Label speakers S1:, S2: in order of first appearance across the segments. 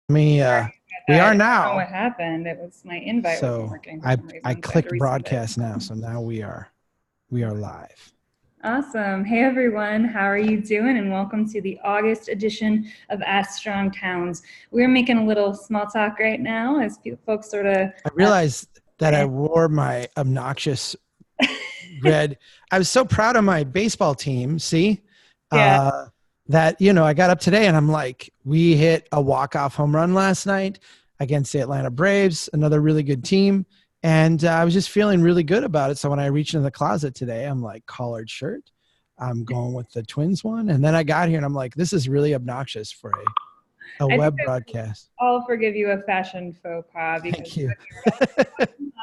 S1: Me,
S2: Sorry
S1: we
S2: about
S1: are
S2: that. I don't know
S1: now.
S2: what happened. It was my invite wasn't
S1: So
S2: working for
S1: I
S2: some
S1: I
S2: reason, so I had to
S1: clicked
S2: resend it.
S1: broadcast now. So now we are live.
S2: Awesome. Hey everyone, how are you doing? And welcome to the August edition of Ask Strong Towns. We're making a little small talk right now as folks sort of.
S1: I realized that I wore my obnoxious red. I was so proud of my baseball team. See,
S2: Yeah.
S1: uh, that I got up today and I'm like, we hit a walk-off home run last night against the Atlanta Braves, another really good team. And I was just feeling really good about it. So when I reached into the closet today, I'm like, collared shirt. I'm going with the Twins one. And then I got here and I'm like, this is really obnoxious for a
S2: I think
S1: web broadcast.
S2: I'll forgive you a fashion faux pas because
S1: Thank you.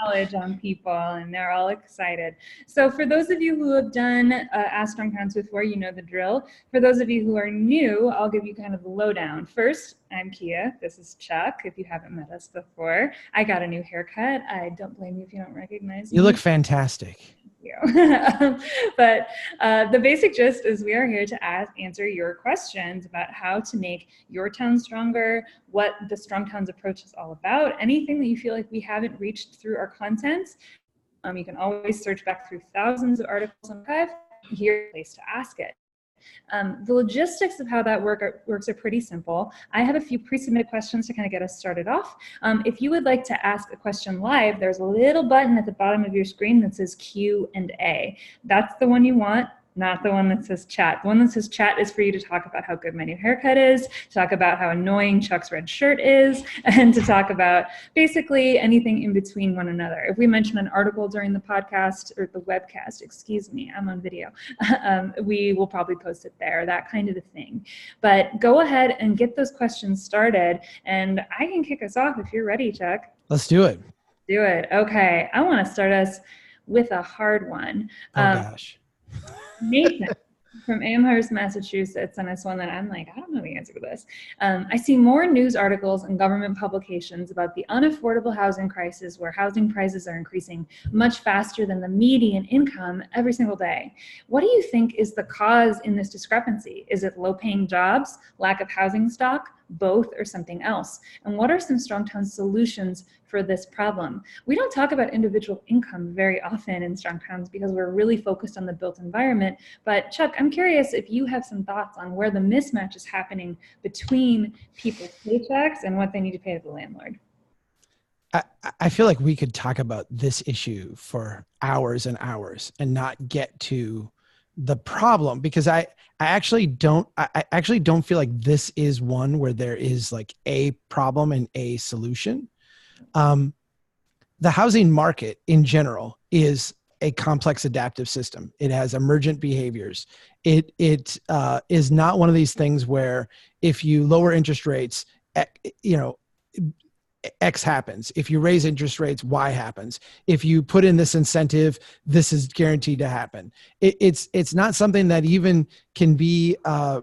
S2: knowledge on people and they're all excited. So for those of you who have done Ask Strong Towns before, you know the drill. For those of you who are new, I'll give you kind of the lowdown. First, I'm Kia. This is Chuck, if you haven't met us before. I got a new haircut. I don't blame you if you don't recognize
S1: You
S2: me.
S1: look fantastic.
S2: But the basic gist is we are here to answer your questions about how to make your town stronger, what the Strong Towns approach is all about, anything that you feel like we haven't reached through our content. You can always search back through thousands of articles on archive. Here's a place to ask it. The logistics of how that works are pretty simple. I have a few pre-submitted questions to kind of get us started off. If you would like to ask a question live, there's a little button at the bottom of your screen that says Q&A. That's the one you want, not the one that says chat. The one that says chat is for you to talk about how good my new haircut is, to talk about how annoying Chuck's red shirt is, and to talk about basically anything in between one another. If we mention an article during the podcast or the webcast, excuse me, I'm on video, we will probably post it there, that kind of a thing. But go ahead and get those questions started, and I can kick us off if you're ready, Chuck.
S1: Let's do it.
S2: Do it. Okay, I want to start us with a hard one.
S1: Oh gosh.
S2: Nathan from Amherst, Massachusetts, and it's one that I'm like, I don't know the answer to this. I see more news articles and government publications about the unaffordable housing crisis where housing prices are increasing much faster than the median income every single day. What do you think is the cause in this discrepancy? Is it low-paying jobs, lack of housing stock, both, or something else? And what are some Strongtown solutions for this problem? We don't talk about individual income very often in Strongtowns because we're really focused on the built environment. But Chuck, I'm curious if you have some thoughts on where the mismatch is happening between people's paychecks and what they need to pay to the landlord.
S1: I feel like we could talk about this issue for hours and hours and not get to the problem, because I actually don't feel like this is one where there is like a problem and a solution. The housing market in general is a complex adaptive system. It has emergent behaviors. It is not one of these things where if you lower interest rates, X happens. If you raise interest rates, Y happens. If you put in this incentive, this is guaranteed to happen. It's not something that even can be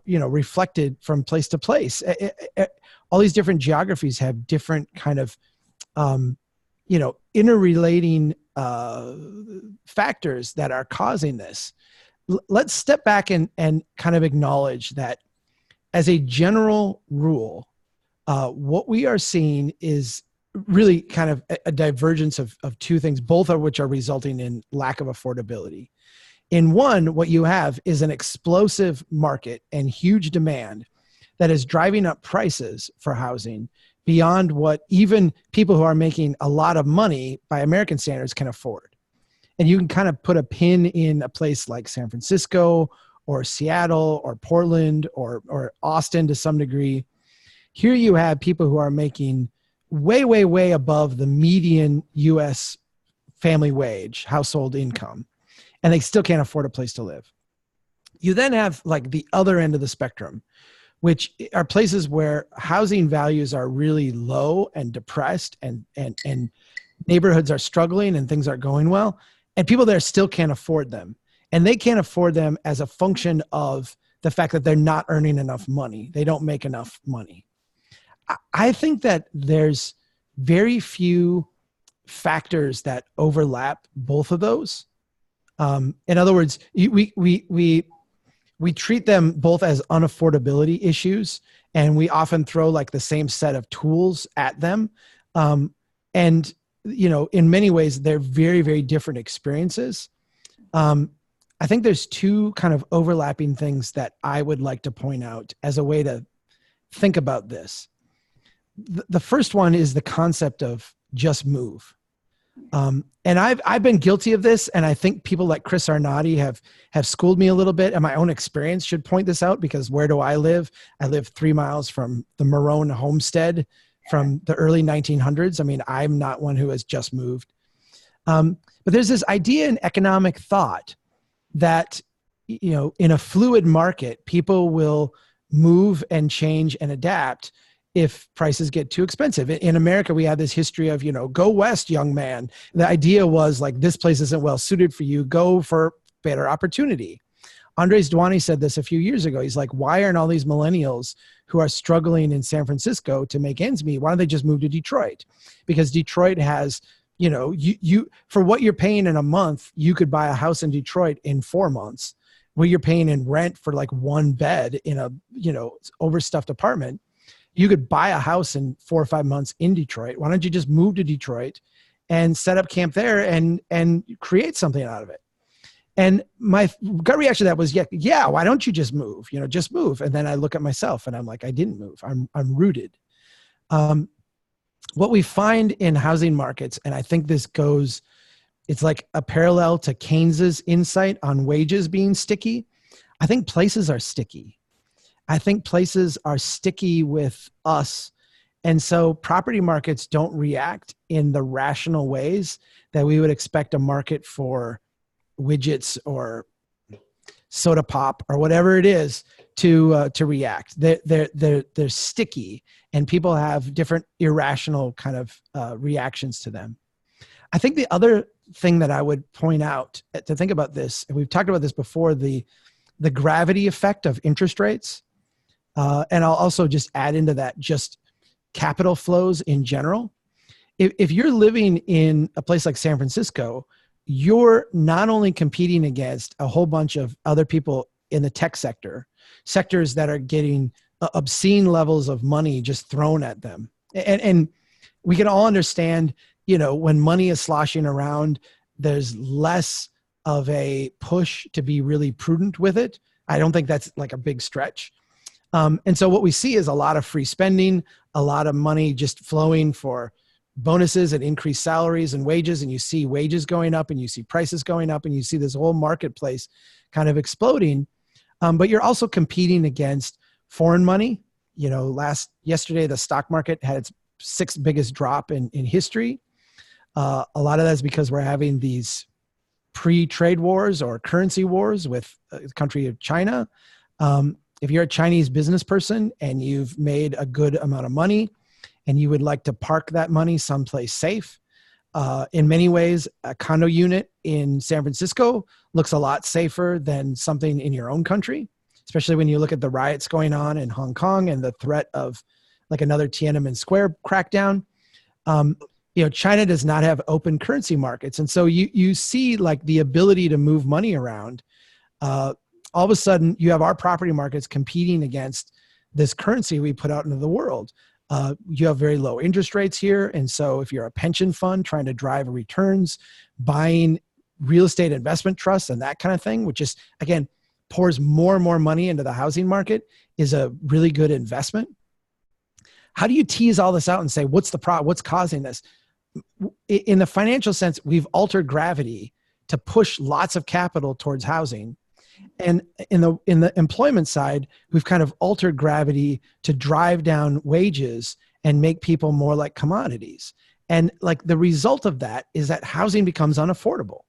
S1: reflected from place to place. All these different geographies have different kind of interrelating factors that are causing this. Let's step back and kind of acknowledge that as a general rule, what we are seeing is really kind of a divergence of two things, both of which are resulting in lack of affordability. In one, what you have is an explosive market and huge demand that is driving up prices for housing beyond what even people who are making a lot of money by American standards can afford. And you can kind of put a pin in a place like San Francisco or Seattle or Portland or Austin to some degree. Here you have people who are making way, way, way above the median U.S. family wage, household income, and they still can't afford a place to live. You then have like the other end of the spectrum, which are places where housing values are really low and depressed and neighborhoods are struggling and things aren't going well, and people there still can't afford them. And they can't afford them as a function of the fact that they're not earning enough money. They don't make enough money. I think that there's very few factors that overlap both of those. In other words, we treat them both as unaffordability issues, and we often throw like the same set of tools at them. And, in many ways, they're very, very different experiences. I think there's two kind of overlapping things that I would like to point out as a way to think about this. The first one is the concept of just move. And I've been guilty of this, and I think people like Chris Arnott have schooled me a little bit, and my own experience should point this out, because where do I live? I live 3 miles from the Marohn homestead from the early 1900s. I mean, I'm not one who has just moved. But there's this idea in economic thought that, in a fluid market, people will move and change and adapt if prices get too expensive. In America, we have this history of, go west, young man. The idea was like, this place isn't well suited for you. Go for better opportunity. Andres Duany said this a few years ago. He's like, why aren't all these millennials who are struggling in San Francisco to make ends meet? Why don't they just move to Detroit? Because Detroit has, you for what you're paying in a month, you could buy a house in Detroit in 4 months, where you're paying in rent for like one bed in a, overstuffed apartment. You could buy a house in 4 or 5 months in Detroit. Why don't you just move to Detroit and set up camp there and create something out of it? And my gut reaction to that was, yeah, why don't you just move? Just move. And then I look at myself and I'm like, I didn't move. I'm rooted. What we find in housing markets, and I think it's like a parallel to Keynes's insight on wages being sticky. I think places are sticky. I think places are sticky with us. And so property markets don't react in the rational ways that we would expect a market for widgets or soda pop or whatever it is to react. They're sticky, and people have different irrational kind of reactions to them. I think the other thing that I would point out to think about this, and we've talked about this before, the gravity effect of interest rates. And I'll also just add into that just capital flows in general. If you're living in a place like San Francisco, you're not only competing against a whole bunch of other people in the tech sectors that are getting obscene levels of money just thrown at them. And we can all understand, when money is sloshing around, there's less of a push to be really prudent with it. I don't think that's like a big stretch. And so what we see is a lot of free spending, a lot of money just flowing for bonuses and increased salaries and wages. And you see wages going up, and you see prices going up, and you see this whole marketplace kind of exploding. But you're also competing against foreign money. Yesterday, the stock market had its 6th biggest drop in history. A lot of that's because we're having these pre-trade wars or currency wars with the country of China. If you're a Chinese business person and you've made a good amount of money and you would like to park that money someplace safe, in many ways, a condo unit in San Francisco looks a lot safer than something in your own country, especially when you look at the riots going on in Hong Kong and the threat of like another Tiananmen Square crackdown. China does not have open currency markets. And so you see like the ability to move money around. All of a sudden, you have our property markets competing against this currency we put out into the world. You have very low interest rates here. And so if you're a pension fund trying to drive returns, buying real estate investment trusts and that kind of thing, which is, again, pours more and more money into the housing market, is a really good investment. How do you tease all this out and say, what's causing this? In the financial sense, we've altered gravity to push lots of capital towards housing. And in the employment side, we've kind of altered gravity to drive down wages and make people more like commodities. And like the result of that is that housing becomes unaffordable.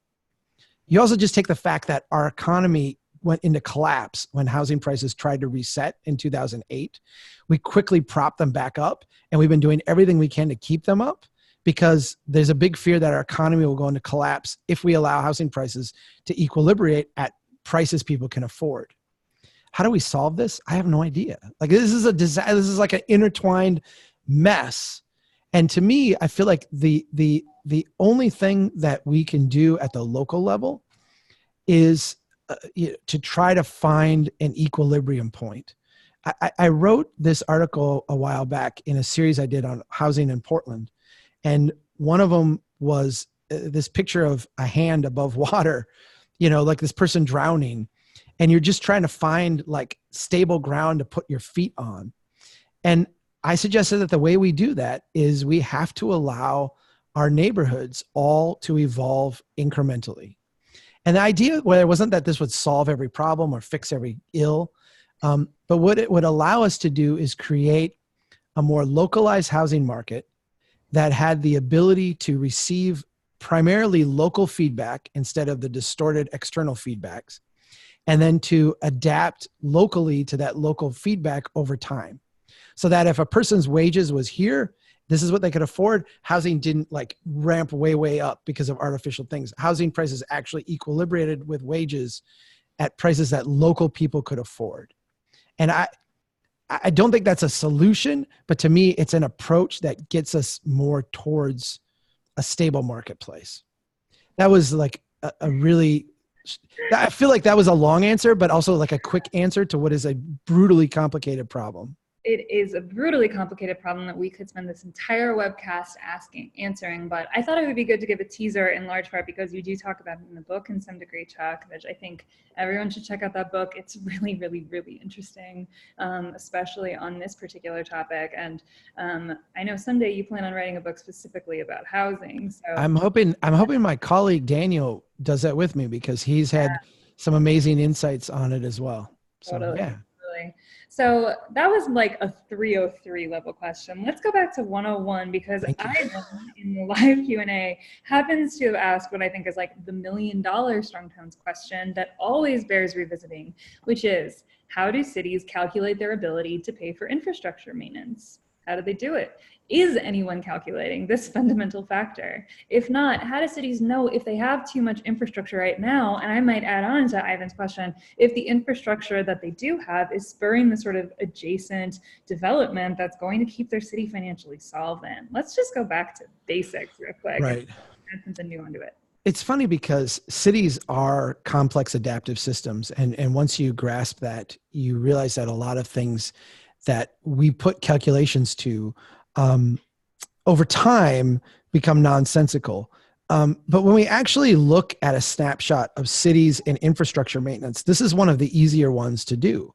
S1: You also just take the fact that our economy went into collapse when housing prices tried to reset in 2008. We quickly propped them back up, and we've been doing everything we can to keep them up, because there's a big fear that our economy will go into collapse if we allow housing prices to equilibrate at prices people can afford. How do we solve this? I have no idea. Like, this is a disaster. This is like an intertwined mess. And to me, I feel like the only thing that we can do at the local level is to try to find an equilibrium point. I wrote this article a while back in a series I did on housing in Portland. And one of them was this picture of a hand above water, like this person drowning. And you're just trying to find like stable ground to put your feet on. And I suggested that the way we do that is we have to allow our neighborhoods all to evolve incrementally. And the idea, well, it wasn't that this would solve every problem or fix every ill, but what it would allow us to do is create a more localized housing market that had the ability to receive primarily local feedback instead of the distorted external feedbacks, and then to adapt locally to that local feedback over time. So that if a person's wages was here, this is what they could afford. Housing didn't like ramp way, way up because of artificial things. Housing prices actually equilibrated with wages at prices that local people could afford. And I don't think that's a solution, but to me, it's an approach that gets us more towards a stable marketplace. That was like a really, I feel like that was a long answer, but also like a quick answer to what is a brutally complicated problem.
S2: It is a brutally complicated problem that we could spend this entire webcast answering, but I thought it would be good to give a teaser in large part because you do talk about it in the book in some degree, Chuck, which I think everyone should check out that book. It's really, really, really interesting, especially on this particular topic. And I know someday you plan on writing a book specifically about housing. So
S1: I'm hoping my colleague Daniel does that with me because he's had some amazing insights on it as well. So
S2: totally.
S1: yeah.
S2: So that was like a 303 level question. Let's go back to 101 because Ivan in the live Q&A happens to have asked what I think is like the $1 million strong tones question that always bears revisiting, which is how do cities calculate their ability to pay for infrastructure maintenance? How do they do it? Is anyone calculating this fundamental factor? If not, how do cities know if they have too much infrastructure right now? And I might add on to Ivan's question, if the infrastructure that they do have is spurring the sort of adjacent development that's going to keep their city financially solvent. Let's just go back to basics real quick.
S1: Right.
S2: And add something new onto it.
S1: It's funny because cities are complex adaptive systems. And once you grasp that, you realize that a lot of things that we put calculations to over time become nonsensical. But when we actually look at a snapshot of cities and infrastructure maintenance, this is one of the easier ones to do.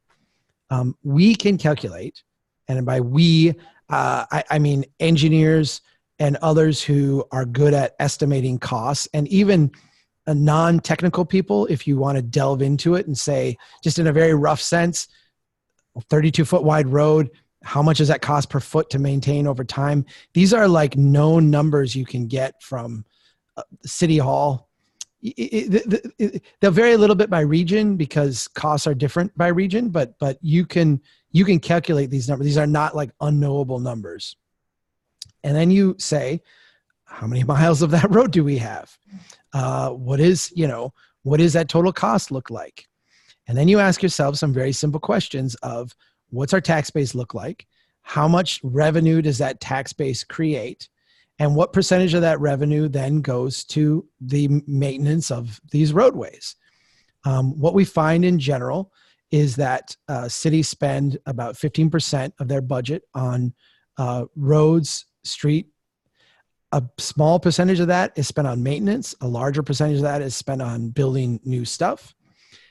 S1: We can calculate, and by we, I mean engineers and others who are good at estimating costs, and even non-technical people, if you want to delve into it and say, just in a very rough sense, 32-foot wide road, how much does that cost per foot to maintain over time? These are like known numbers you can get from City Hall. They'll vary a little bit by region because costs are different by region, but you can calculate these numbers. These are not like unknowable numbers. And then you say, how many miles of that road do we have? What is that total cost look like? And then you ask yourself some very simple questions of what's our tax base look like? How much revenue does that tax base create? And what percentage of that revenue then goes to the maintenance of these roadways? What we find in general is that cities spend about 15% of their budget on roads, street. A small percentage of that is spent on maintenance. A larger percentage of that is spent on building new stuff.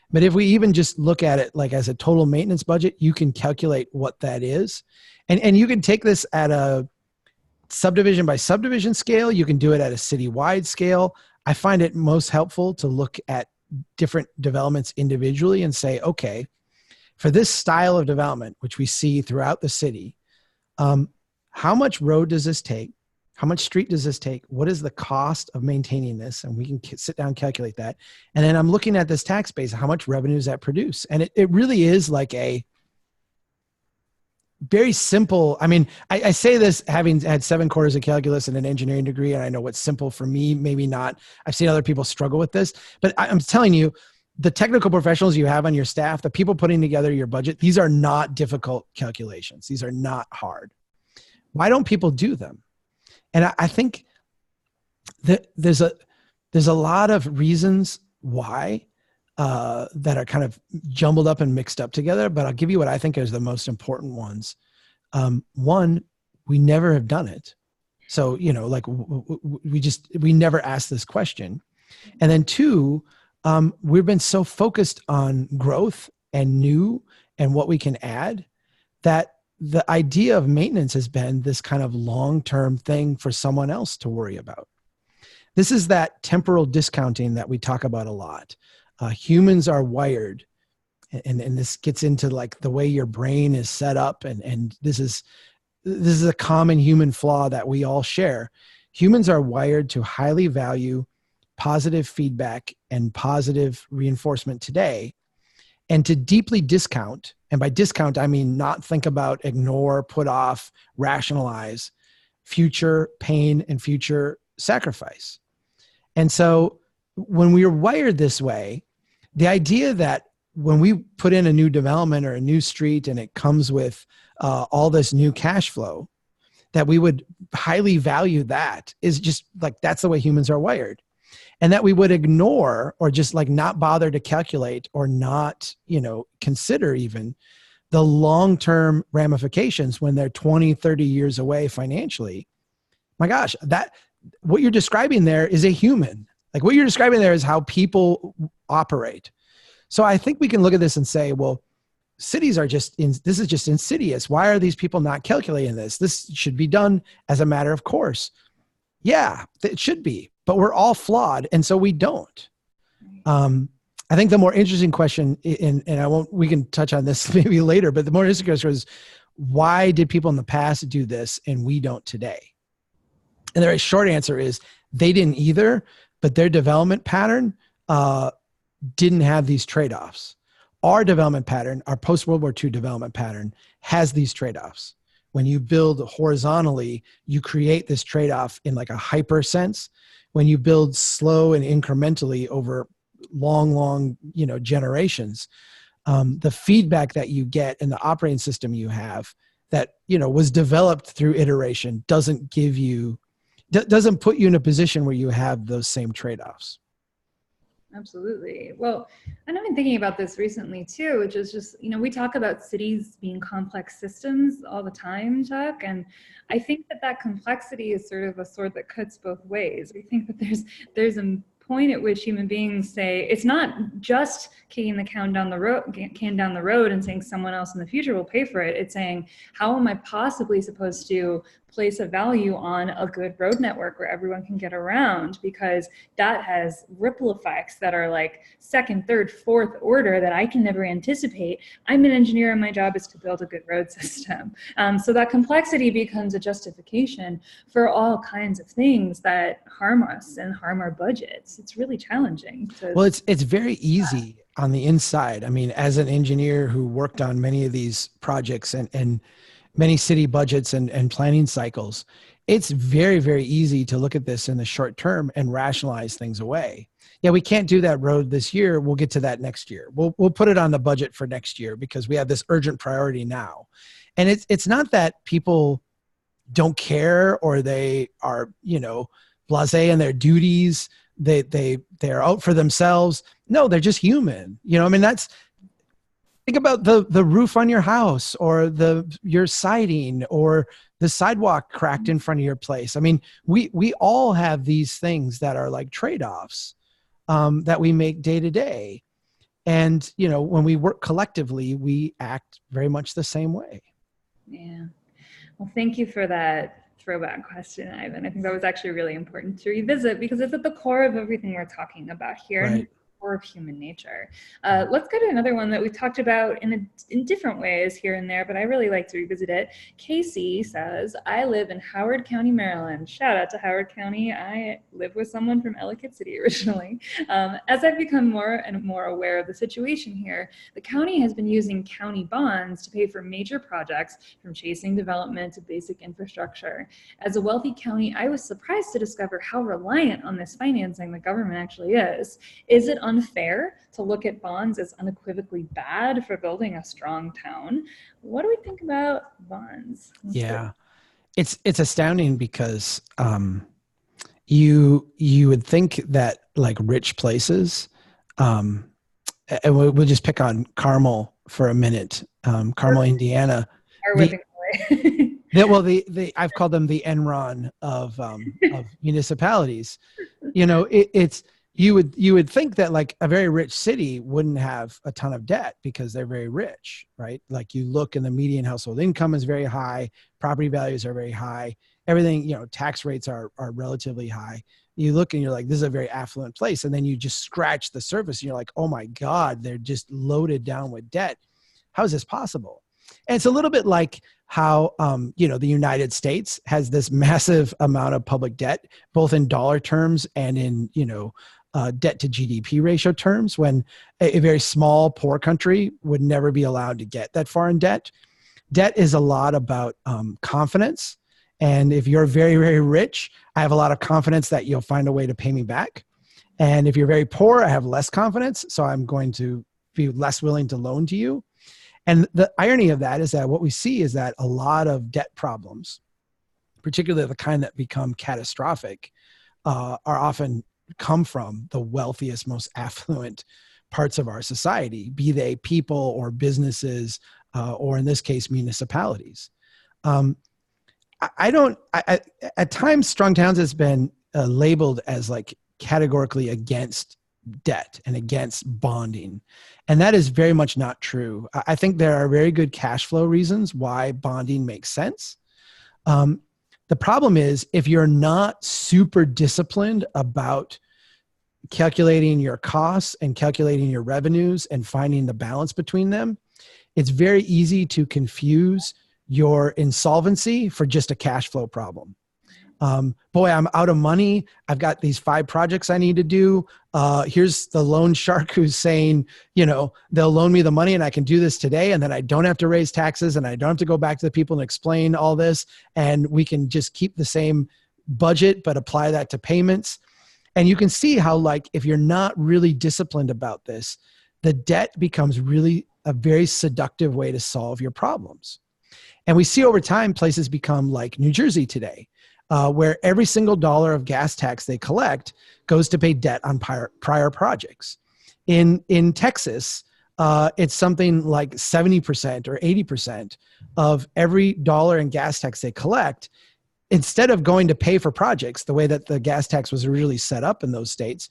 S1: But if we even just look at it like as a total maintenance budget, you can calculate what that is. And you can take this at a subdivision by subdivision scale. You can do it at a citywide scale. I find it most helpful to look at different developments individually and say, okay, for this style of development, which we see throughout the city, how much road does this take? How much street does this take? What is the cost of maintaining this? And we can sit down and calculate that. And then I'm looking at this tax base. How much revenue does that produce? And it really is like a very simple. I mean, I say this having had 7 quarters of calculus and an engineering degree, and I know what's simple for me, maybe not. I've seen other people struggle with this, but I'm telling you, the technical professionals you have on your staff, the people putting together your budget, these are not difficult calculations. These are not hard. Why don't people do them? And I think that there's a lot of reasons why. that are kind of jumbled up and mixed up together, but I'll give you what I think is the most important ones. One, we never have done it. So, like we never asked this question. And then two, we've been so focused on growth and new and what we can add that the idea of maintenance has been this kind of long-term thing for someone else to worry about. This is that temporal discounting that we talk about a lot. Humans are wired, and this gets into like the way your brain is set up, and this is a common human flaw that we all share. Humans are wired to highly value positive feedback and positive reinforcement today, and to deeply discount. And by discount, I mean not think about, ignore, put off, rationalize future pain and future sacrifice. And so when we are wired this way, the idea that when we put in a new development or a new street and it comes with all this new cash flow, that we would highly value that is just like, that's the way humans are wired. And that we would ignore or just like not bother to calculate or not, consider even the long-term ramifications when they're 20, 30 years away financially. My gosh, what you're describing there is a human. Like what you're describing there is how people operate. So I think we can look at this and say, well, cities are this is just insidious. Why are these people not calculating this? This should be done as a matter of course. Yeah, it should be, but we're all flawed. And so we don't. I think the more interesting question, and we can touch on this maybe later, but the more interesting question is, why did people in the past do this and we don't today? And the very short answer is they didn't either, but their development pattern didn't have these trade-offs. Our development pattern, our post-World War II development pattern, has these trade-offs. When you build horizontally, you create this trade-off in like a hyper sense. When you build slow and incrementally over long, generations, the feedback that you get and the operating system you have that, was developed through iteration doesn't put you in a position where you have those same trade-offs.
S2: Absolutely. Well, and I've been thinking about this recently too, which is just, we talk about cities being complex systems all the time, Chuck, and I think that complexity is sort of a sword that cuts both ways. We think that there's a point at which human beings say it's not just kicking the can down the road and saying someone else in the future will pay for it. It's saying, how am I possibly supposed to place a value on a good road network where everyone can get around, because that has ripple effects that are like second, third, fourth order that I can never anticipate. I'm an engineer and my job is to build a good road system. So that complexity becomes a justification for all kinds of things that harm us and harm our budgets. It's really challenging.
S1: Well, it's very easy on the inside. I mean, as an engineer who worked on many of these projects and many city budgets and planning cycles, it's very, very easy to look at this in the short term and rationalize things away. Yeah, we can't do that road this year. We'll get to that next year. We'll put it on the budget for next year because we have this urgent priority now. And it's not that people don't care or they are, blasé in their duties. They're out for themselves. No, they're just human. Think about the roof on your house or your siding or the sidewalk cracked in front of your place. I mean, we all have these things that are like trade-offs that we make day to day. And, when we work collectively, we act very much the same way.
S2: Yeah. Well, thank you for that throwback question, Ivan. I think that was actually really important to revisit because it's at the core of everything we're talking about here.
S1: Right.
S2: Core of human nature. Let's go to another one that we've talked about in different ways here and there, but I really like to revisit it. Casey says, I live in Howard County, Maryland. Shout out to Howard County. I live with someone from Ellicott City originally. As I've become more and more aware of the situation here, the county has been using county bonds to pay for major projects from chasing development to basic infrastructure. As a wealthy county, I was surprised to discover how reliant on this financing the government actually is. Is it unfair to look at bonds as unequivocally bad for building a strong town? What do we think about bonds?
S1: Yeah, it's astounding because you would think that like rich places and we'll just pick on Carmel for a minute. Carmel, Indiana.
S2: Are
S1: The
S2: whipping away.
S1: well, I've called them the Enron of municipalities. It's you would think that like a very rich city wouldn't have a ton of debt because they're very rich, right? Like you look and the median household income is very high, property values are very high, everything, tax rates are relatively high. You look and you're like, this is a very affluent place. And then you just scratch the surface and you're like, oh my God, they're just loaded down with debt. How is this possible? And it's a little bit like how, the United States has this massive amount of public debt, both in dollar terms and in, debt to GDP ratio terms, when a very small, poor country would never be allowed to get that far in debt. Debt is a lot about confidence. And if you're very, very rich, I have a lot of confidence that you'll find a way to pay me back. And if you're very poor, I have less confidence. So I'm going to be less willing to loan to you. And the irony of that is that what we see is that a lot of debt problems, particularly the kind that become catastrophic, are often come from the wealthiest, most affluent parts of our society, be they people or businesses, or in this case, municipalities. At times, Strong Towns has been labeled as like categorically against debt and against bonding. And that is very much not true. I think there are very good cash flow reasons why bonding makes sense. The problem is if you're not super disciplined about calculating your costs and calculating your revenues and finding the balance between them, it's very easy to confuse your insolvency for just a cash flow problem. Boy, I'm out of money. I've got these 5 projects I need to do. Here's the loan shark who's saying, they'll loan me the money and I can do this today. And then I don't have to raise taxes and I don't have to go back to the people and explain all this. And we can just keep the same budget, but apply that to payments. And you can see how, like, if you're not really disciplined about this, the debt becomes really a very seductive way to solve your problems. And we see over time places become like New Jersey today, where every single dollar of gas tax they collect goes to pay debt on prior projects. In Texas, it's something like 70% or 80% of every dollar in gas tax they collect, instead of going to pay for projects the way that the gas tax was really set up in those states,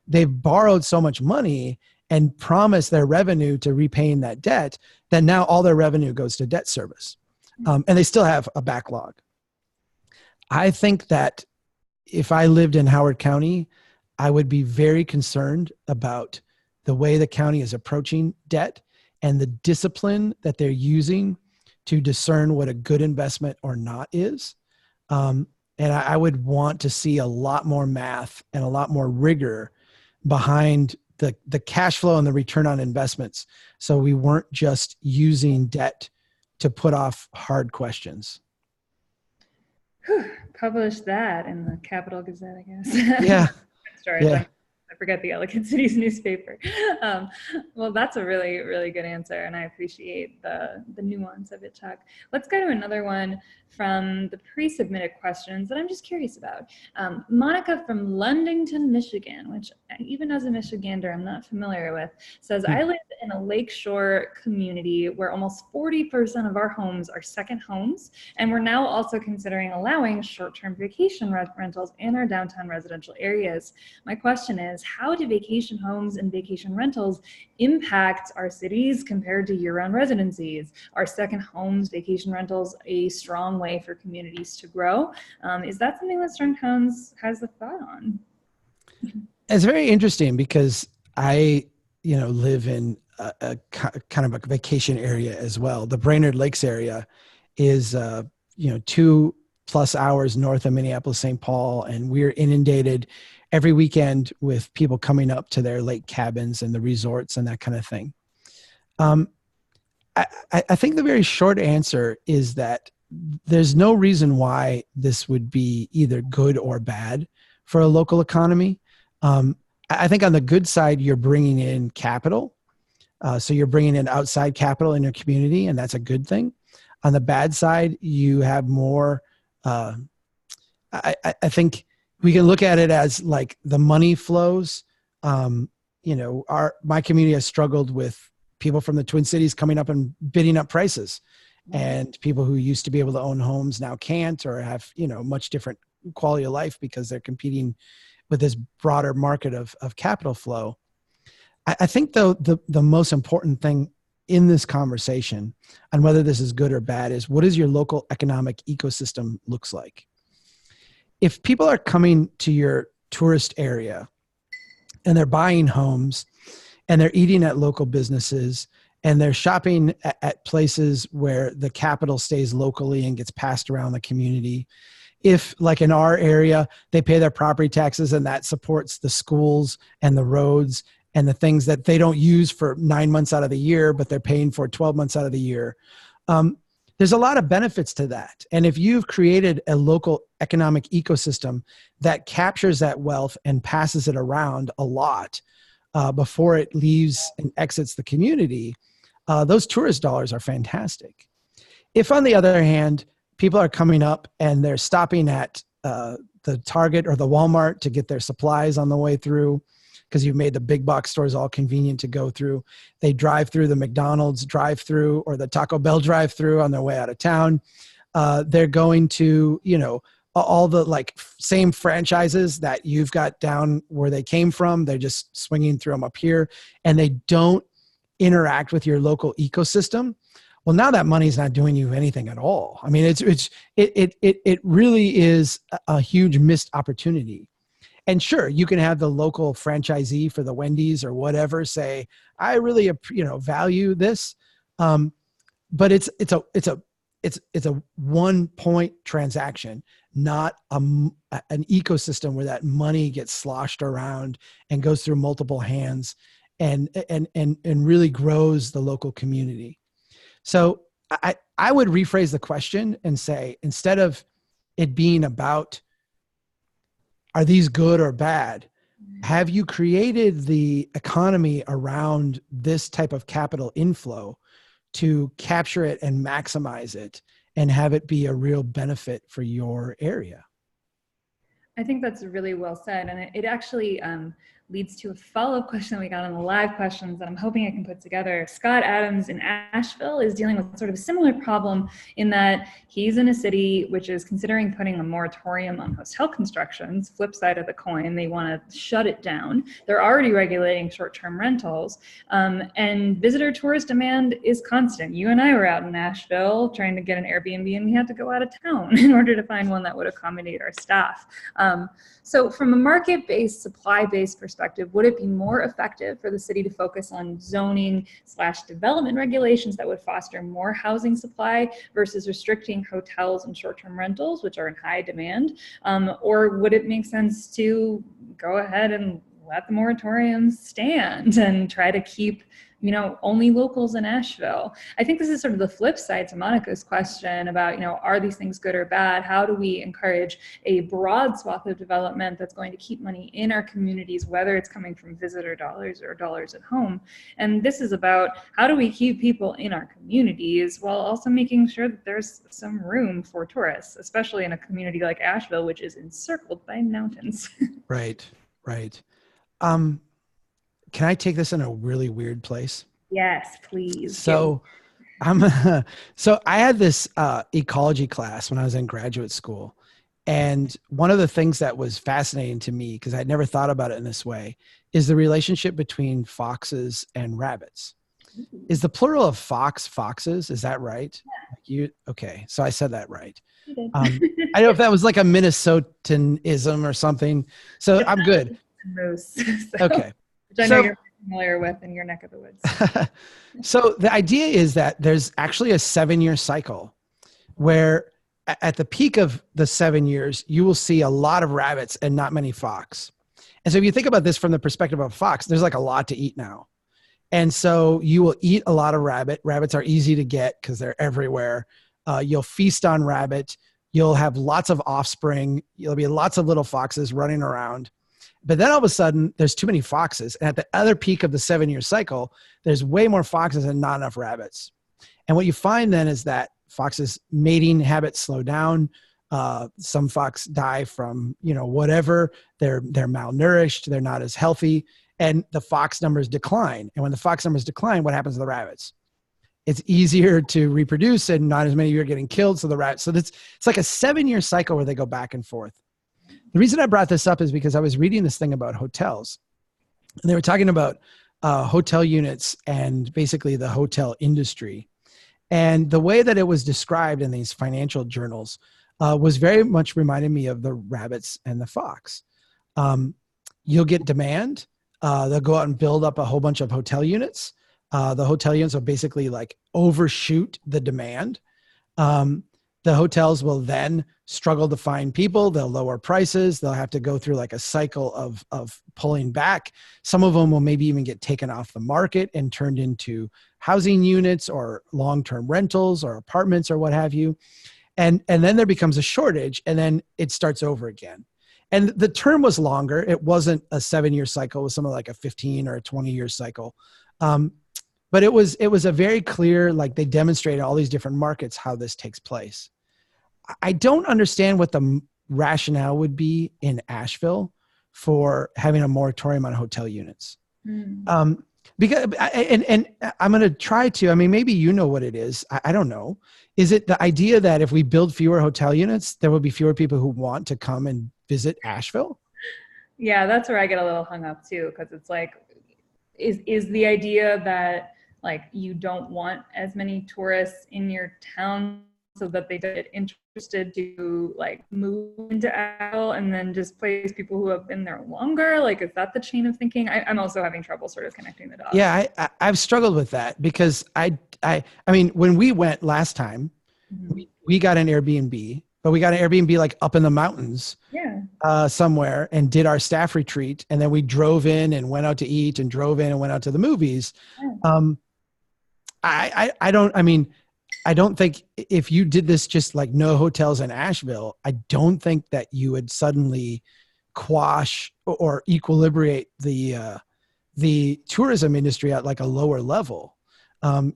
S1: they've borrowed so much money and promised their revenue to repaying that debt that now all their revenue goes to debt service. And they still have a backlog. I think that if I lived in Howard County, I would be very concerned about the way the county is approaching debt and the discipline that they're using to discern what a good investment or not is. And I would want to see a lot more math and a lot more rigor behind the cash flow and the return on investments. So we weren't just using debt to put off hard questions.
S2: Publish that in the Capital Gazette, I guess.
S1: Yeah.
S2: Yeah. I forget the Ellicott City's newspaper. Well, that's a really, really good answer, and I appreciate the nuance of it, Chuck. Let's go to another one from the pre-submitted questions that I'm just curious about. Monica from Ludington, Michigan, which even as a Michigander, I'm not familiar with, says, I live in a lakeshore community where almost 40% of our homes are second homes, and we're now also considering allowing short-term vacation rentals in our downtown residential areas. My question is, how do vacation homes and vacation rentals impact our cities compared to year-round residencies? Are second homes, vacation rentals a strong way for communities to grow? Is that something that Strong Towns has a thought on?
S1: It's very interesting because I, live in a kind of a vacation area as well. The Brainerd Lakes area is, 2+ hours north of Minneapolis, St. Paul, and we're inundated every weekend with people coming up to their lake cabins and the resorts and that kind of thing. I think the very short answer is that there's no reason why this would be either good or bad for a local economy. I think on the good side, you're bringing in capital. So you're bringing in outside capital in your community, and that's a good thing. On the bad side, you have more, I think we can look at it as like the money flows, my community has struggled with people from the Twin Cities coming up and bidding up prices, and people who used to be able to own homes now can't, or have, much different quality of life because they're competing with this broader market of capital flow. I think though the most important thing in this conversation on whether this is good or bad is, what does your local economic ecosystem looks like? If people are coming to your tourist area and they're buying homes and they're eating at local businesses and they're shopping at places where the capital stays locally and gets passed around the community, if, like in our area, they pay their property taxes and that supports the schools and the roads and the things that they don't use for 9 months out of the year, but they're paying for 12 months out of the year. There's a lot of benefits to that. And if you've created a local economic ecosystem that captures that wealth and passes it around a lot before it leaves and exits the community, those tourist dollars are fantastic. If, on the other hand, people are coming up and they're stopping at the Target or the Walmart to get their supplies on the way through, because you've made the big box stores all convenient to go through. They drive through the McDonald's drive-through or the Taco Bell drive-through on their way out of town. They're going to, all the same franchises that you've got down where they came from. They're just swinging through them up here, and they don't interact with your local ecosystem. Well, now that money's not doing you anything at all. I mean, it really is a huge missed opportunity. And sure, you can have the local franchisee for the Wendy's or whatever say, I really, value this. But it's a 1 point transaction, not an ecosystem where that money gets sloshed around and goes through multiple hands and really grows the local community. So I would rephrase the question and say, instead of it being about, are these good or bad? Have you created the economy around this type of capital inflow to capture it and maximize it and have it be a real benefit for your area?
S2: I think that's really well said. And it actually leads to a follow-up question that we got on the live questions that I'm hoping I can put together. Scott Adams in Asheville is dealing with sort of a similar problem in that he's in a city which is considering putting a moratorium on hotel constructions. Flip side of the coin, they want to shut it down. They're already regulating short-term rentals, and visitor tourist demand is constant. You and I were out in Asheville trying to get an Airbnb, and we had to go out of town in order to find one that would accommodate our staff. So from a market-based, supply-based perspective, would it be more effective for the city to focus on zoning/development regulations that would foster more housing supply versus restricting hotels and short-term rentals, which are in high demand? Or would it make sense to go ahead and let the moratorium stand and try to keep only locals in Asheville? I think this is sort of the flip side to Monica's question about, are these things good or bad? How do we encourage a broad swath of development that's going to keep money in our communities, whether it's coming from visitor dollars or dollars at home? And this is about, how do we keep people in our communities while also making sure that there's some room for tourists, especially in a community like Asheville, which is encircled by mountains.
S1: Right. Can I take this in a really weird place?
S2: Yes, please.
S1: So so I had this ecology class when I was in graduate school. And one of the things that was fascinating to me, because I'd never thought about it in this way, is the relationship between foxes and rabbits. Is the plural of foxes? Is that right? Yeah. Okay. So I said that right. I don't know if that was like a Minnesotanism or something. So I'm good.
S2: Moose.
S1: Okay.
S2: Which I know you're familiar with in your neck of the woods.
S1: So the idea is that there's actually a 7-year cycle where at the peak of the 7 years, you will see a lot of rabbits and not many fox. And so if you think about this from the perspective of a fox, there's like a lot to eat now. And so you will eat a lot of rabbit. Rabbits are easy to get because they're everywhere. You'll feast on rabbit. You'll have lots of offspring. There'll be lots of little foxes running around. But then all of a sudden, there's too many foxes. And at the other peak of the 7-year cycle, there's way more foxes and not enough rabbits. And what you find then is that foxes' mating habits slow down. Some fox die from, whatever. They're malnourished. They're not as healthy. and the fox numbers decline. And when the fox numbers decline, what happens to the rabbits? It's easier to reproduce and not as many of you are getting killed. So the rats, so it's like a 7-year cycle where they go back and forth. The reason I brought this up is because I was reading this thing about hotels, and they were talking about hotel units and basically the hotel industry. And the way that it was described in these financial journals was very much reminded me of the rabbits and the fox. You'll get demand. They'll go out and build up a whole bunch of hotel units. The hotel units will basically like overshoot the demand. The hotels will then struggle to find people. They'll lower prices. They'll have to go through like a cycle of pulling back. Some of them will maybe even get taken off the market and turned into housing units or long-term rentals or apartments or what have you. And then there becomes a shortage, and then it starts over again. And the term was longer. It wasn't a 7-year cycle. It was something like a 15 or a 20-year cycle. But it was a very clear, like they demonstrated all these different markets, how this takes place. I don't understand what the rationale would be in Asheville for having a moratorium on hotel units. Because, and I'm going to try to, I mean, maybe you know what it is. I don't know. Is it the idea that if we build fewer hotel units, there will be fewer people who want to come and visit Asheville?
S2: Yeah, that's where I get a little hung up too, because it's like, is the idea that like you don't want as many tourists in your town so that they get interested to like move into Asheville and then displace people who have been there longer? Like, is that the chain of thinking? I'm also having trouble sort of connecting the dots.
S1: Yeah, I've struggled with that because I mean, when we went last time, we got an Airbnb, but we got an Airbnb like up in the mountains, somewhere, and did our staff retreat, and then we drove in and went out to eat, and drove in and went out to the movies. I don't think if you did this just like no hotels in Asheville, I don't think that you would suddenly quash or equilibrate the tourism industry at like a lower level.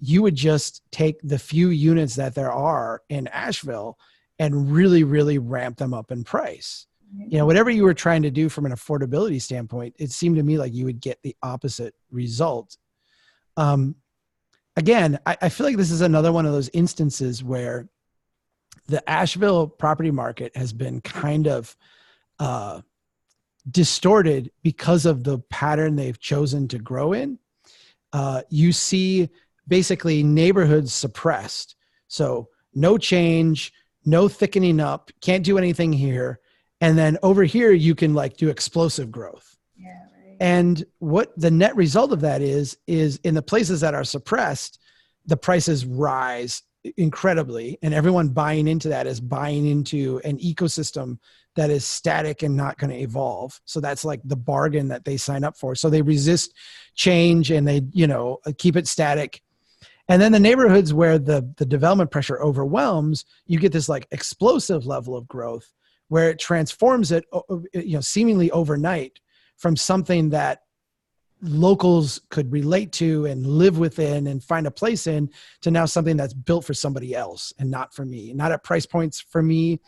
S1: You would just take the few units that there are in Asheville and really, really ramp them up in price. You know, whatever you were trying to do from an affordability standpoint, it seemed to me like you would get the opposite result. Again, I feel like this is another one of those instances where the Asheville property market has been kind of distorted because of the pattern they've chosen to grow in. You see basically neighborhoods suppressed. So no change, no thickening up, can't do anything here. And then over here, you can like do explosive growth.
S2: Yeah, right.
S1: And what the net result of that is in the places that are suppressed, the prices rise incredibly, and everyone buying into that is buying into an ecosystem that is static and not going to evolve. So that's like the bargain that they sign up for. So they resist change and they, you know, keep it static. And then the neighborhoods where the development pressure overwhelms, you get this like explosive level of growth where it transforms it, you know, seemingly overnight from something that locals could relate to and live within and find a place in to now something that's built for somebody else and not for me, not at price points for me,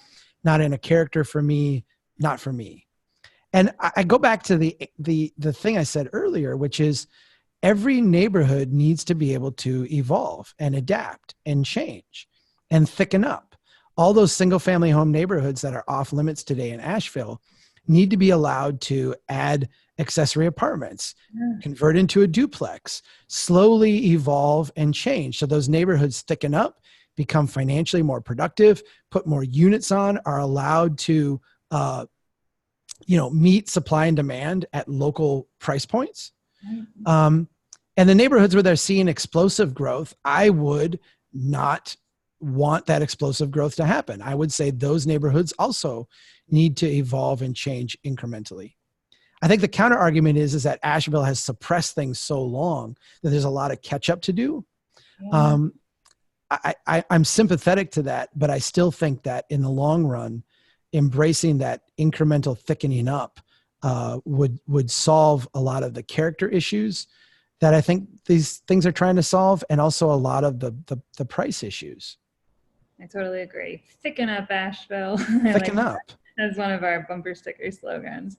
S1: not in a character for me, not for me. And I go back to the thing I said earlier, which is every neighborhood needs to be able to evolve and adapt and change and thicken up. All those single family home neighborhoods that are off limits today in Asheville need to be allowed to add accessory apartments, convert into a duplex, slowly evolve and change. So those neighborhoods thicken up, become financially more productive, put more units on, are allowed to, meet supply and demand at local price points. And the neighborhoods where they're seeing explosive growth, I would not want that explosive growth to happen. I would say those neighborhoods also need to evolve and change incrementally. I think the counter argument is that Asheville has suppressed things so long that there's a lot of catch up to do. Yeah. I'm sympathetic to that, but I still think that in the long run, embracing that incremental thickening up would solve a lot of the character issues that I think these things are trying to solve, and also a lot of the price issues.
S2: I totally agree. Thicken up, Asheville.
S1: Thicken up.
S2: That's one of our bumper sticker slogans.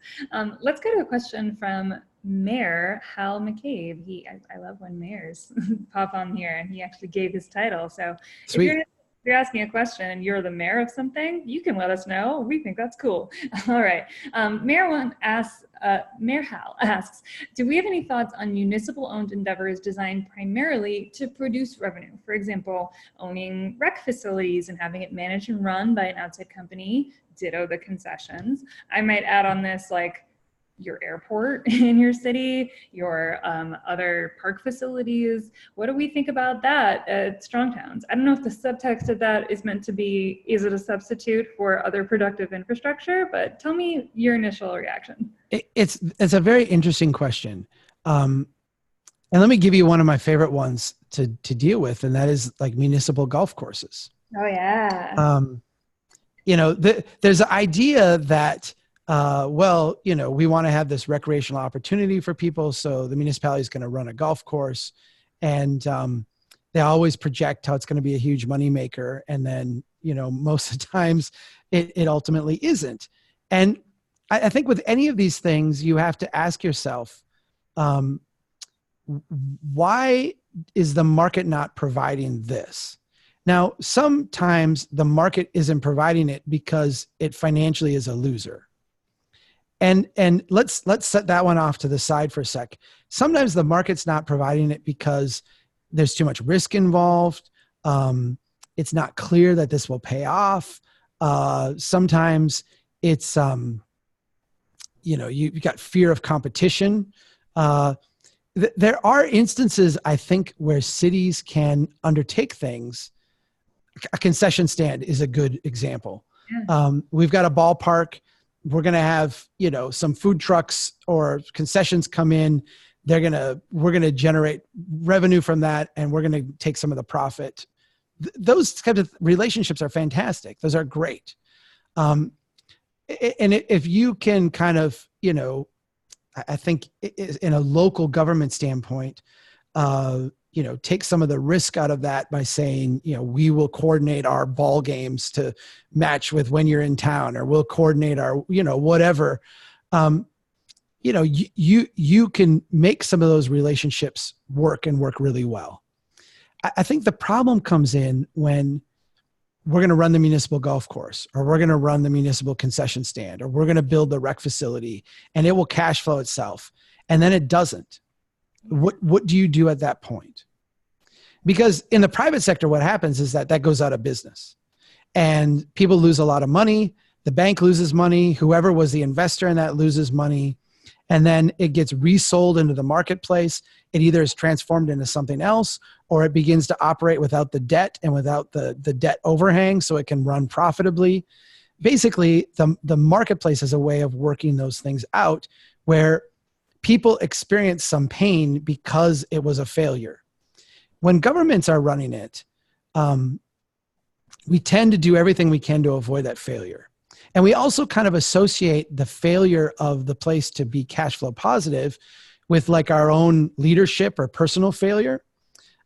S2: Let's go to a question from Mayor Hal McCabe. I love when mayors pop on here, and he actually gave his title. So
S1: Sweet.
S2: if you're asking a question and you're the mayor of something, you can let us know. We think that's cool. All right. Mayor Hal asks, do we have any thoughts on municipal-owned endeavors designed primarily to produce revenue? For example, owning rec facilities and having it managed and run by an outside company, ditto the concessions. I might add on this, like, your airport in your city, your other park facilities. What do we think about that at Strong Towns? I don't know if the subtext of that is meant to be, is it a substitute for other productive infrastructure? But tell me your initial reaction.
S1: It's a very interesting question. And let me give you one of my favorite ones to deal with, and that is like municipal golf courses.
S2: Oh, yeah.
S1: There's an idea that, we want to have this recreational opportunity for people. So the municipality is going to run a golf course, and they always project how it's going to be a huge moneymaker. And then, most of the times it ultimately isn't. And I think with any of these things, you have to ask yourself, why is the market not providing this? Now, sometimes the market isn't providing it because it financially is a loser. And let's set that one off to the side for a sec. Sometimes the market's not providing it because there's too much risk involved. It's not clear that this will pay off. Sometimes it's, you've got fear of competition. There are instances, I think, where cities can undertake things. A concession stand is a good example. Yeah. We've got a ballpark. We're going to have, some food trucks or concessions come in. We're going to generate revenue from that, and we're going to take some of the profit. Those kinds of relationships are fantastic. Those are great. And if you can kind of, I think in a local government standpoint, take some of the risk out of that by saying, we will coordinate our ball games to match with when you're in town, or we'll coordinate our, whatever. You can make some of those relationships work and work really well. I think the problem comes in when we're going to run the municipal golf course, or we're going to run the municipal concession stand, or we're going to build the rec facility, and it will cash flow itself. And then it doesn't. What do you do at that point? Because in the private sector, what happens is that goes out of business, and people lose a lot of money. The bank loses money. Whoever was the investor in that loses money. And then it gets resold into the marketplace. It either is transformed into something else, or it begins to operate without the debt and without the debt overhang, so it can run profitably. Basically, the marketplace is a way of working those things out where people experience some pain because it was a failure. When governments are running it, we tend to do everything we can to avoid that failure. And we also kind of associate the failure of the place to be cash flow positive with like our own leadership or personal failure.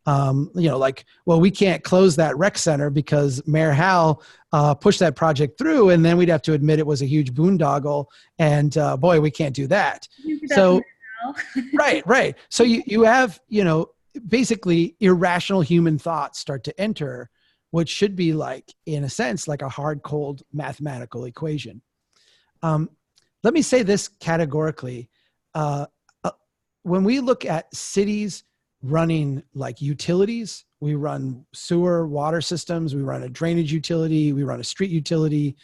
S1: We can't close that rec center because Mayor Hal pushed that project through, and then we'd have to admit it was a huge boondoggle, and boy, we can't do that. So, right. So you have, basically irrational human thoughts start to enter, which should be like, in a sense, like a hard, cold mathematical equation. Let me say this categorically. When we look at cities running like utilities, we run sewer, water systems, we run a drainage utility, we run a street utility.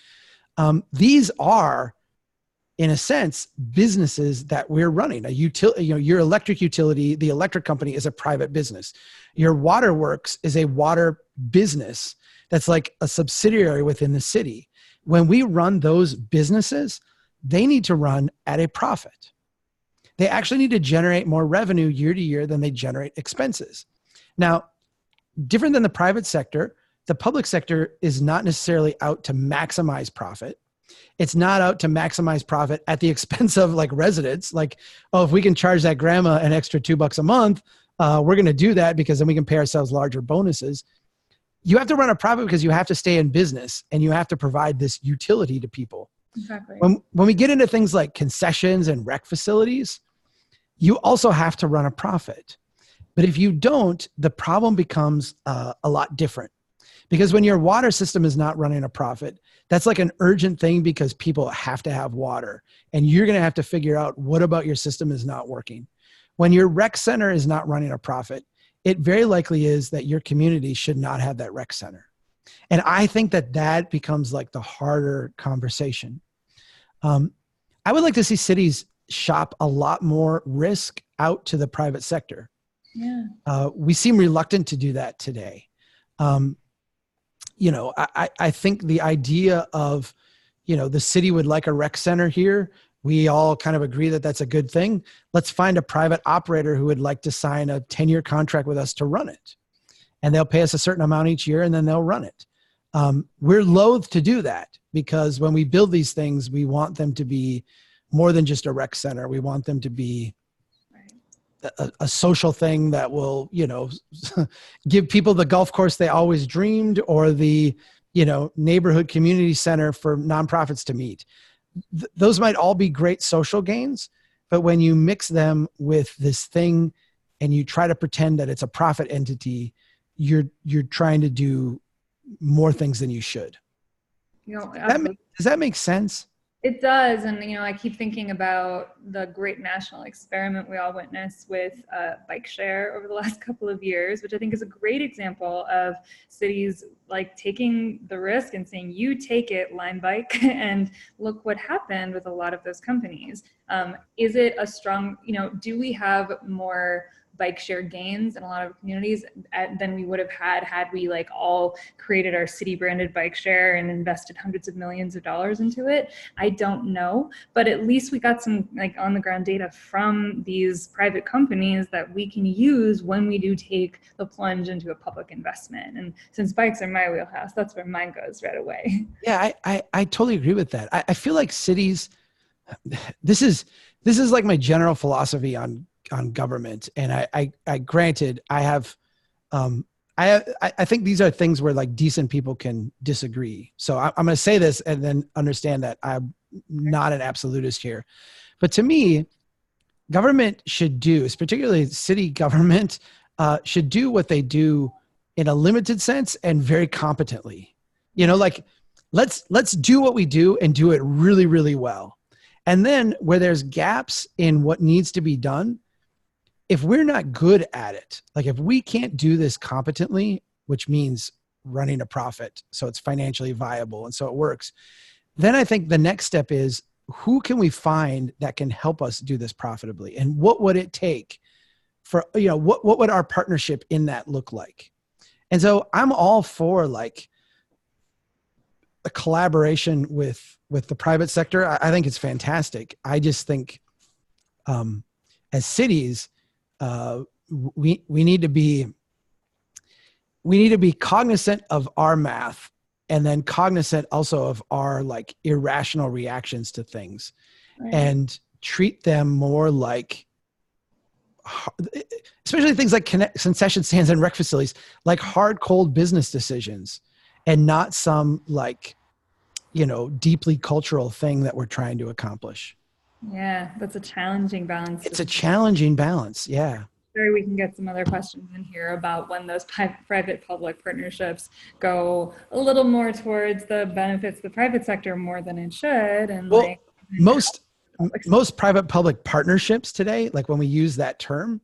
S1: These are, in a sense, businesses that we're running. Your electric utility, the electric company, is a private business. Your waterworks is a water business that's like a subsidiary within the city. When we run those businesses, they need to run at a profit. They actually need to generate more revenue year to year than they generate expenses. Now, different than the private sector, the public sector is not necessarily out to maximize profit. It's not out to maximize profit at the expense of like residents. Like, if we can charge that grandma an extra $2 a month, we're going to do that because then we can pay ourselves larger bonuses. You have to run a profit because you have to stay in business and you have to provide this utility to people.
S2: Exactly.
S1: When we get into things like concessions and rec facilities, you also have to run a profit. But if you don't, the problem becomes a lot different. Because when your water system is not running a profit, that's like an urgent thing because people have to have water. And you're going to have to figure out what about your system is not working. When your rec center is not running a profit, it very likely is that your community should not have that rec center. And I think that that becomes like the harder conversation. I would like to see cities shop a lot more risk out to the private sector.
S2: Yeah.
S1: We seem reluctant to do that today. I think the idea of, the city would like a rec center here. We all kind of agree that that's a good thing. Let's find a private operator who would like to sign a 10-year contract with us to run it. And they'll pay us a certain amount each year and then they'll run it. We're loath to do that because when we build these things, we want them to be more than just a rec center. We want them to be a social thing that will, give people the golf course they always dreamed or the, neighborhood community center for nonprofits to meet. Those might all be great social gains, but when you mix them with this thing and you try to pretend that it's a profit entity, you're trying to do more things than you should. Does that make sense?
S2: It does. And, I keep thinking about the great national experiment we all witnessed with bike share over the last couple of years, which I think is a great example of cities like taking the risk and saying, you take it, Lime Bike, and look what happened with a lot of those companies. Is it a strong, do we have more bike share gains in a lot of communities than we would have had we like all created our city branded bike share and invested hundreds of millions of dollars into it? I don't know, but at least we got some like on the ground data from these private companies that we can use when we do take the plunge into a public investment. And since bikes are my wheelhouse, that's where mine goes right away.
S1: Yeah, I totally agree with that. I feel like cities, this is like my general philosophy on government. And I granted, I have, I think these are things where like decent people can disagree. So I'm going to say this and then understand that I'm not an absolutist here. But to me, government should do, particularly city government, should do what they do in a limited sense and very competently. Like let's do what we do and do it really, really well. And then where there's gaps in what needs to be done, if we're not good at it, like if we can't do this competently, which means running a profit, so it's financially viable and so it works, then I think the next step is who can we find that can help us do this profitably? And what would it take for, what would our partnership in that look like? And so I'm all for like a collaboration with the private sector. I think it's fantastic. I just think as cities, we need to be cognizant of our math and then cognizant also of our like irrational reactions to things, right, and treat them more like, especially things like concession stands and rec facilities, like hard, cold business decisions and not some like, deeply cultural thing that we're trying to accomplish.
S2: Yeah, that's a challenging balance.
S1: It's a challenging balance. Yeah.
S2: Sure, we can get some other questions in here about when those private-public partnerships go a little more towards the benefits of the private sector more than it should. And
S1: well, most private-public partnerships today, like when we use that term,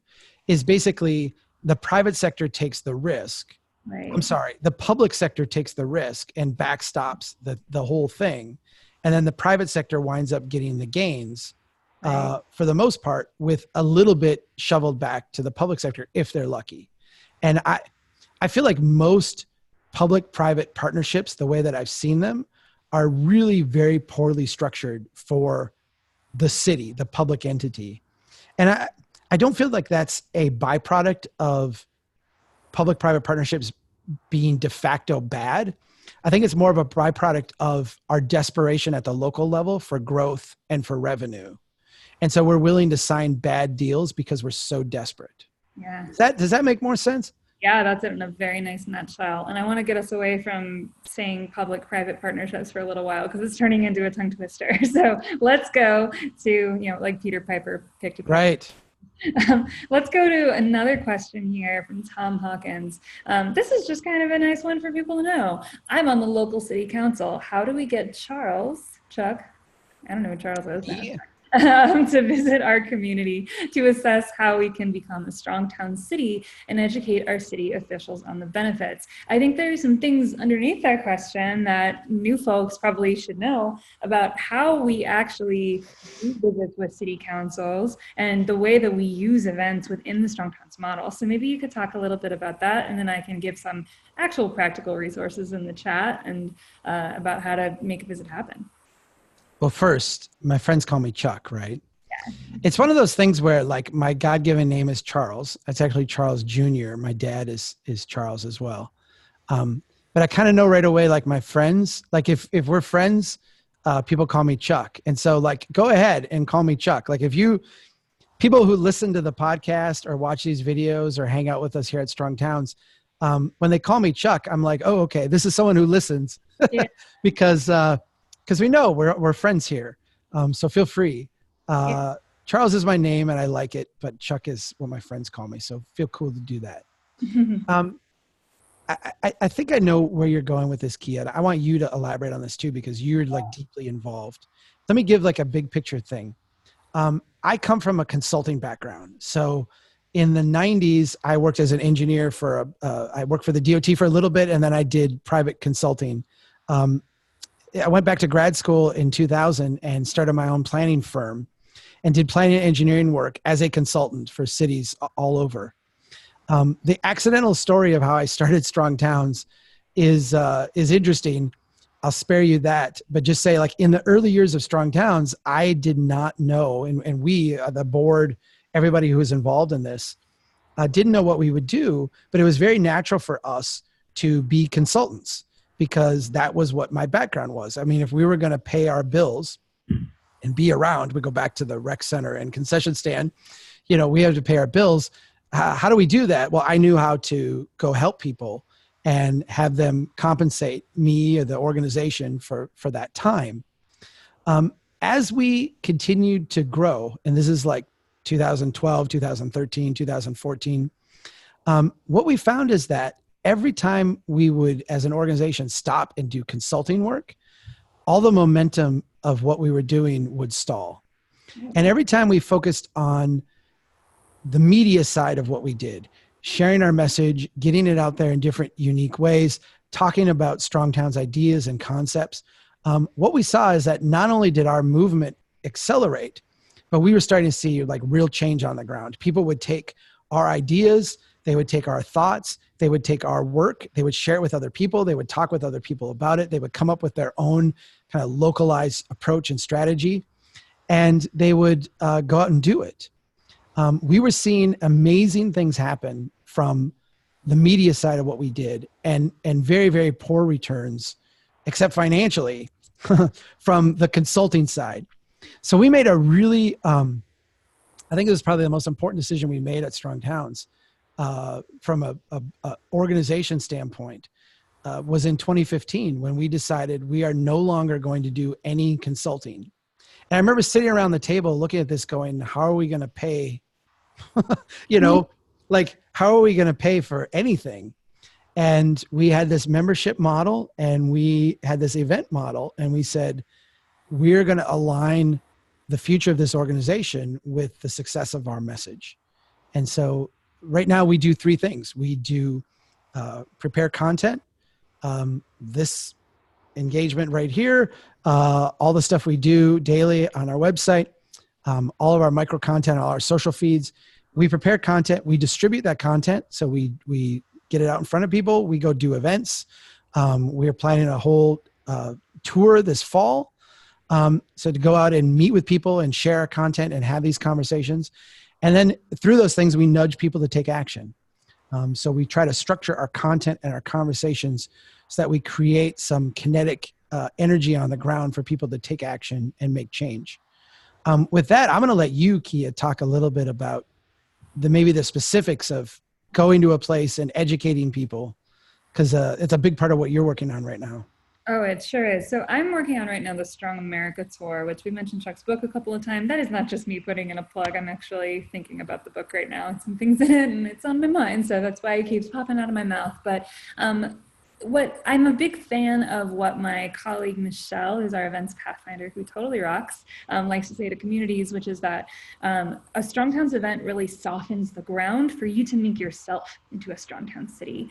S1: is basically the private sector takes the risk. Right. I'm sorry, the public sector takes the risk and backstops the whole thing. And then the private sector winds up getting the gains for the most part, with a little bit shoveled back to the public sector if they're lucky. And I feel like most public-private partnerships, the way that I've seen them, are really very poorly structured for the city, the public entity. And I don't feel like that's a byproduct of public-private partnerships being de facto bad. I think it's more of a byproduct of our desperation at the local level for growth and for revenue. And so we're willing to sign bad deals because we're so desperate.
S2: Yeah.
S1: Does that make more sense?
S2: Yeah, that's it in a very nice nutshell. And I want to get us away from saying public-private partnerships for a little while because it's turning into a tongue twister. So let's go to, like Peter Piper picked a peck.
S1: Right.
S2: Let's go to another question here from Tom Hawkins. This is just kind of a nice one for people to know. I'm on the local city council. How do we get Chuck, I don't know what Charles is now,
S1: Yeah.
S2: to visit our community to assess how we can become a strong town city and educate our city officials on the benefits? I think there's some things underneath that question that new folks probably should know about how we actually do visits with city councils and the way that we use events within the Strong Towns model. So maybe you could talk a little bit about that, and then I can give some actual practical resources in the chat and about how to make a visit happen.
S1: Well, first, my friends call me Chuck, right? Yeah. It's one of those things where, like, my God-given name is Charles. It's actually Charles Jr. My dad is Charles as well. But I kind of know right away, like, my friends, like if we're friends, people call me Chuck. And so, like, go ahead and call me Chuck. Like, people who listen to the podcast or watch these videos or hang out with us here at Strong Towns, when they call me Chuck, I'm like, oh, okay, this is someone who listens. Yeah. because we know we're friends here. So feel free. Yeah. Charles is my name and I like it, but Chuck is what my friends call me. So feel cool to do that. I think I know where you're going with this, Kia. I want you to elaborate on this too, because you're like deeply involved. Let me give like a big picture thing. I come from a consulting background. So in the 90s, I worked as an engineer I worked for the DOT for a little bit, and then I did private consulting. I went back to grad school in 2000 and started my own planning firm and did planning and engineering work as a consultant for cities all over. The accidental story of how I started Strong Towns is interesting. I'll spare you that, but just say, like, in the early years of Strong Towns, I did not know, and we, the board, everybody who was involved in this, didn't know what we would do, but it was very natural for us to be consultants because that was what my background was. I mean, if we were going to pay our bills and be around, we go back to the rec center and concession stand, we have to pay our bills. How do we do that? Well, I knew how to go help people and have them compensate me or the organization for that time. As we continued to grow, and this is like 2012, 2013, 2014, what we found is that every time we would, as an organization, stop and do consulting work, all the momentum of what we were doing would stall. And every time we focused on the media side of what we did, sharing our message, getting it out there in different unique ways, talking about Strong Towns ideas and concepts, what we saw is that not only did our movement accelerate, but we were starting to see like real change on the ground. People would take our ideas, they would take our thoughts, they would take our work, they would share it with other people, they would talk with other people about it, they would come up with their own kind of localized approach and strategy, and they would go out and do it. We were seeing amazing things happen from the media side of what we did, and very, very poor returns, except financially, from the consulting side. So we made a really, I think it was probably the most important decision we made at Strong Towns from a organization standpoint, was in 2015 when we decided we are no longer going to do any consulting. And I remember sitting around the table looking at this going, how are we going to pay, like, how are we going to pay for anything? And we had this membership model and we had this event model, and we said, we're going to align the future of this organization with the success of our message. And so right now we do three things. We do prepare content, this engagement right here, all the stuff we do daily on our website, all of our micro content, all our social feeds. We prepare content, we distribute that content. So we get it out in front of people. We go do events. We're planning a whole tour this fall. So to go out and meet with people and share our content and have these conversations. And then through those things, we nudge people to take action. So we try to structure our content and our conversations so that we create some kinetic energy on the ground for people to take action and make change. With that, I'm going to let you, Kia, talk a little bit about maybe the specifics of going to a place and educating people? Because it's a big part of what you're working on right now.
S2: Oh, it sure is. So I'm working on right now the Strong America Tour, which we mentioned Chuck's book a couple of times. That is not just me putting in a plug. I'm actually thinking about the book right now and some things in it, and it's on my mind. So that's why it keeps popping out of my mouth. But what I'm a big fan of what my colleague Michelle, who's our events pathfinder, who totally rocks, likes to say to communities, which is that a Strong Towns event really softens the ground for you to make yourself into a Strong Town city.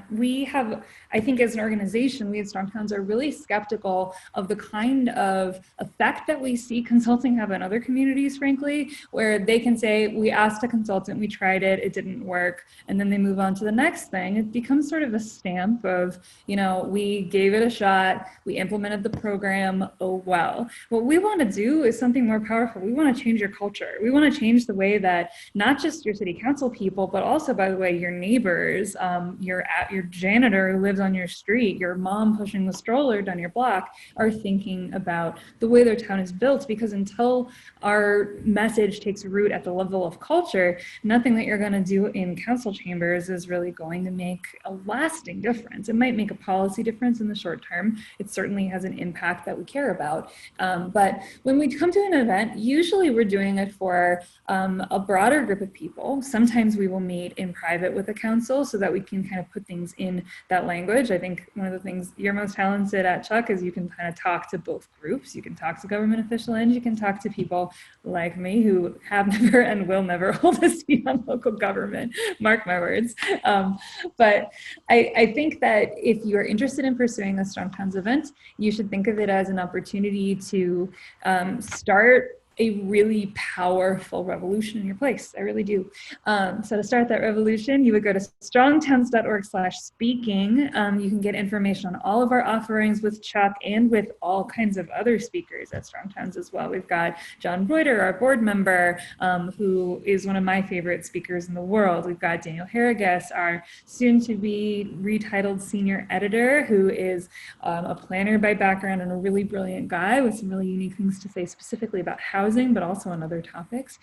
S2: We have, I think as an organization, we at Strong Towns are really skeptical of the kind of effect that we see consulting have on other communities, frankly, where they can say, we asked a consultant, we tried it, it didn't work, and then they move on to the next thing. It becomes sort of a stamp of, we gave it a shot, we implemented the program, oh well. What we want to do is something more powerful. We want to change your culture. We want to change the way that not just your city council people, but also, by the way, your neighbors, your janitor who lives on your street, your mom pushing the stroller down your block, are thinking about the way their town is built. Because until our message takes root at the level of culture, nothing that you're going to do in council chambers is really going to make a lasting difference. It might make a policy difference in the short term. It certainly has an impact that we care about. But when we come to an event, usually we're doing it for a broader group of people. Sometimes we will meet in private with the council so that we can kind of put things in that language. I think one of the things you're most talented at, Chuck, is you can kind of talk to both groups. You can talk to government officials and you can talk to people like me who have never and will never hold a seat on local government. Mark my words. But I think that if you're interested in pursuing a Strong Towns event, you should think of it as an opportunity to start a really powerful revolution in your place. I really do. So to start that revolution, you would go to strongtowns.org/speaking. You can get information on all of our offerings with Chuck and with all kinds of other speakers at Strong Towns as well. We've got John Reuter, our board member, who is one of my favorite speakers in the world. We've got Daniel Harrigas, our soon-to-be retitled senior editor, who is a planner by background and a really brilliant guy with some really unique things to say specifically about housing, but also on other topics.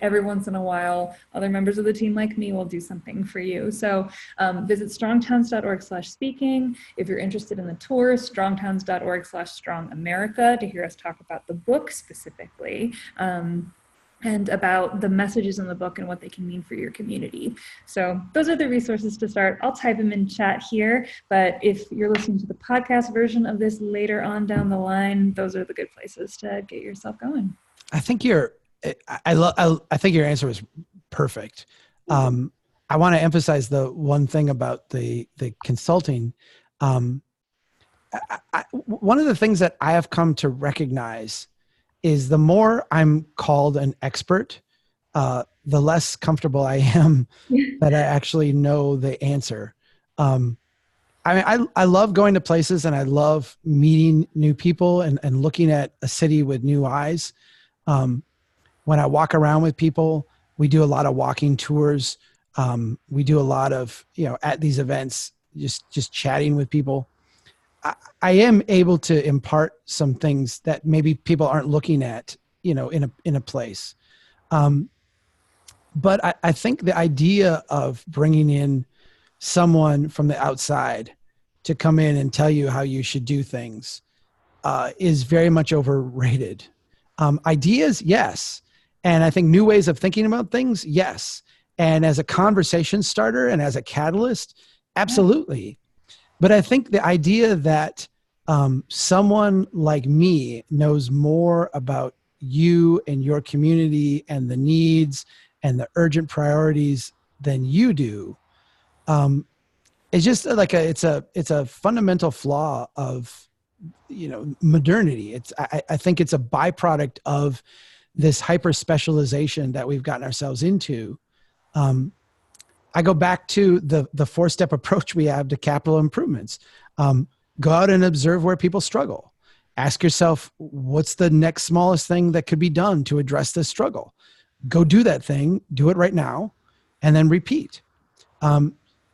S2: Every once in a while, other members of the team like me will do something for you. So visit strongtowns.org/speaking. If you're interested in the tour, strongtowns.org/strongamerica to hear us talk about the book specifically. And about the messages in the book and what they can mean for your community. So those are the resources to start. I'll type them in chat here, but if you're listening to the podcast version of this later on down the line, those are the good places to get yourself going.
S1: I think I think your answer was perfect. I want to emphasize the one thing about the consulting. One of the things that I have come to recognize is the more I'm called an expert, the less comfortable I am that I actually know the answer. I love going to places and I love meeting new people and looking at a city with new eyes. When I walk around with people, we do a lot of walking tours. We do a lot of, at these events, just chatting with people. I am able to impart some things that maybe people aren't looking at, in a place. But I think the idea of bringing in someone from the outside to come in and tell you how you should do things is very much overrated. Ideas, yes. And I think new ways of thinking about things, yes. And as a conversation starter and as a catalyst, absolutely. But I think the idea that someone like me knows more about you and your community and the needs and the urgent priorities than you do, it's just like it's a fundamental flaw of modernity. I think it's a byproduct of this hyper specialization that we've gotten ourselves into. I go back to the 4-step approach we have to capital improvements. Go out and observe where people struggle. Ask yourself, what's the next smallest thing that could be done to address this struggle? Go do that thing, do it right now, and then repeat.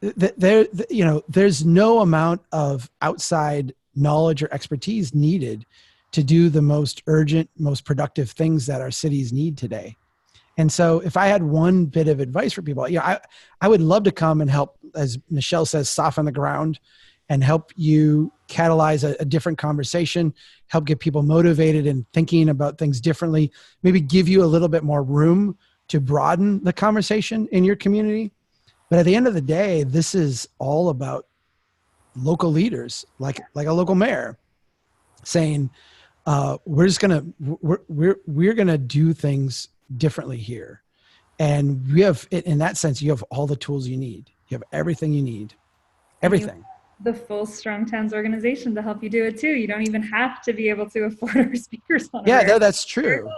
S1: There's no amount of outside knowledge or expertise needed to do the most urgent, most productive things that our cities need today. And so if I had one bit of advice for people, I would love to come and help, as Michelle says, soften the ground and help you catalyze a different conversation, help get people motivated and thinking about things differently, maybe give you a little bit more room to broaden the conversation in your community. But at the end of the day, this is all about local leaders, like a local mayor saying, we're just gonna we're gonna do things differently here. And we have, in that sense, you have all the tools you need. You have everything you need. Everything.
S2: The full Strong Towns organization to help you do it too. You don't even have to be able to afford our speakers on
S1: no, that's true.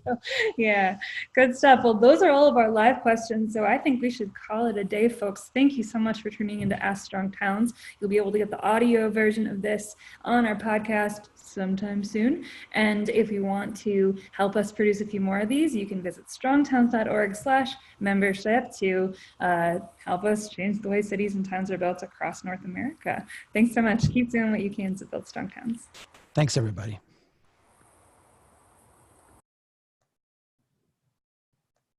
S2: So, yeah, good stuff. Well, those are all of our live questions. So I think we should call it a day, folks. Thank you so much for tuning into Ask Strong Towns. You'll be able to get the audio version of this on our podcast sometime soon. And if you want to help us produce a few more of these, you can visit strongtowns.org/membership to help us change the way cities and towns are built across North America. Thanks so much. Keep doing what you can to build strong towns.
S1: Thanks, everybody.